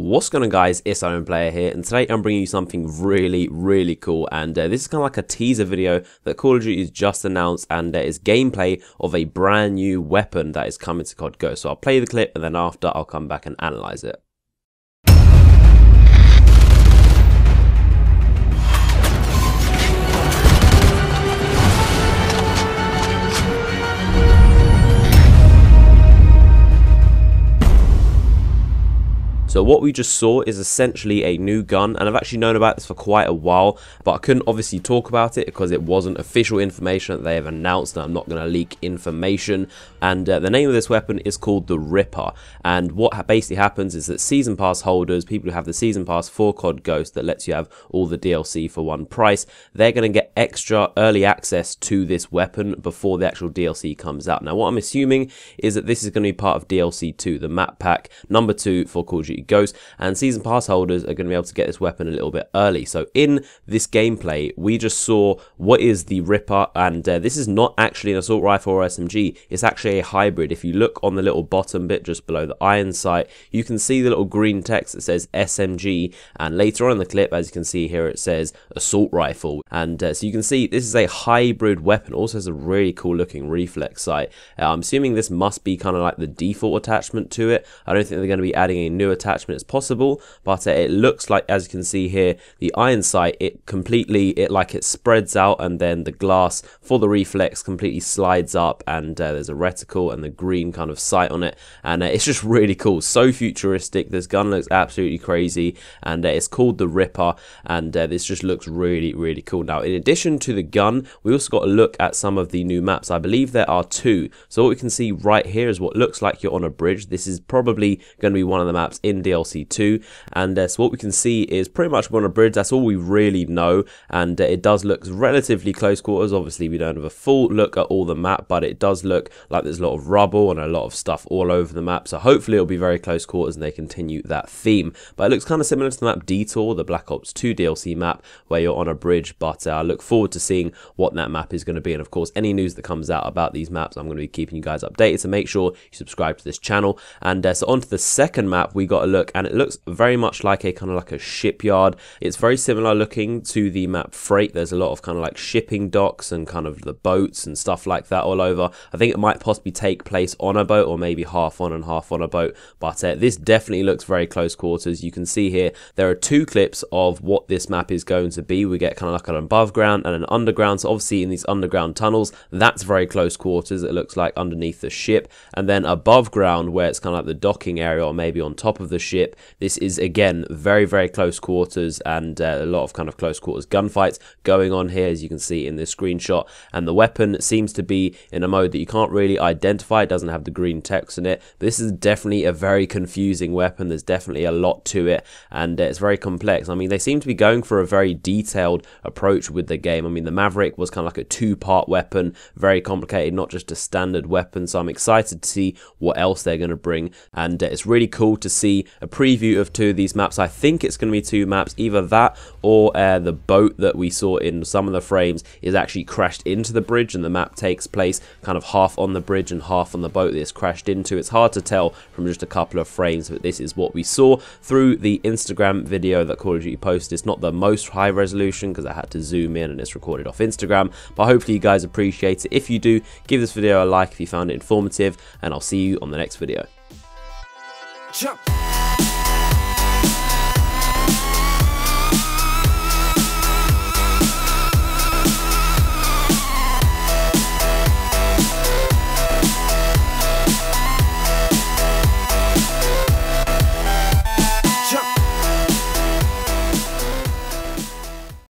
What's going on, guys? It's Iron Player here, and today I'm bringing you something really cool. And this is kind of like a teaser video that Call of Duty has just announced, and is gameplay of a brand new weapon that is coming to COD Go. So I'll play the clip, and then after I'll come back and analyze it. So what we just saw is essentially a new gun, and I've actually known about this for quite a while, but I couldn't obviously talk about it because it wasn't official information that they have announced, and I'm not going to leak information. And the name of this weapon is called the Ripper, and what basically happens is that season pass holders, people who have the season pass for COD Ghost that lets you have all the DLC for one price, they're going to get extra early access to this weapon before the actual DLC comes out. Now what I'm assuming is that this is going to be part of DLC 2, the map pack number 2 for Call of Duty Ghost, and season pass holders are going to be able to get this weapon a little bit early. So in this gameplay we just saw what is the Ripper, and this is not actually an assault rifle or SMG, it's actually a hybrid. If you look on the little bottom bit just below the iron sight, you can see the little green text that says SMG, and later on in the clip, as you can see here, it says assault rifle. And so you can see this is a hybrid weapon. Also has a really cool looking reflex sight. I'm assuming this must be kind of like the default attachment to it. I don't think they're going to be adding a new attachment as possible, but it looks like, as you can see here, the iron sight, it spreads out, and then the glass for the reflex completely slides up, and there's a reticle and the green kind of sight on it, and it's just really cool. So futuristic. This gun looks absolutely crazy, and it's called the Ripper, and this just looks really cool. Now, in addition to the gun, we also got a look at some of the new maps. I believe there are 2. So what we can see right here is what looks like you're on a bridge. This is probably going to be one of the maps in DLC 2, and so what we can see is pretty much we're on a bridge. That's all we really know, and it does look relatively close quarters. Obviously we don't have a full look at all the map, but it does look like there's a lot of rubble and a lot of stuff all over the map, so hopefully it'll be very close quarters and they continue that theme. But it looks kind of similar to the map Detour, the Black Ops 2 DLC map where you're on a bridge, but I look forward to seeing what that map is going to be. And of course, any news that comes out about these maps, I'm going to be keeping you guys updated, so make sure you subscribe to this channel. And so on to the second map, we got a look, and it looks very much like a kind of like a shipyard. It's very similar looking to the map Freight. There's a lot of kind of like shipping docks and kind of the boats and stuff like that all over. I think it might possibly take place on a boat, or maybe half on and half on a boat, but this definitely looks very close quarters. You can see here there are 2 clips of what this map is going to be. We get kind of like an above ground and an underground. So obviously in these underground tunnels, that's very close quarters. It looks like underneath the ship, and then above ground where it's kind of like the docking area, or maybe on top of the ship, this is again very close quarters, and a lot of kind of close quarters gunfights going on here, as you can see in this screenshot. And the weapon seems to be in a mode that you can't really identify. It doesn't have the green text in it, but this is definitely a very confusing weapon. There's definitely a lot to it, and it's very complex. I mean, they seem to be going for a very detailed approach with the game. I mean, the Maverick was kind of like a 2-part weapon, very complicated, not just a standard weapon. So I'm excited to see what else they're going to bring, and it's really cool to see a preview of 2 of these maps. I think it's going to be 2 maps, either that or the boat that we saw in some of the frames is actually crashed into the bridge, and the map takes place kind of half on the bridge and half on the boat that it's crashed into. It's hard to tell from just a couple of frames, but this is what we saw through the Instagram video that Call of Duty posted. It's not the most high resolution because I had to zoom in, and it's recorded off Instagram, but hopefully you guys appreciate it. If you do, give this video a like if you found it informative, and I'll see you on the next video. Jump.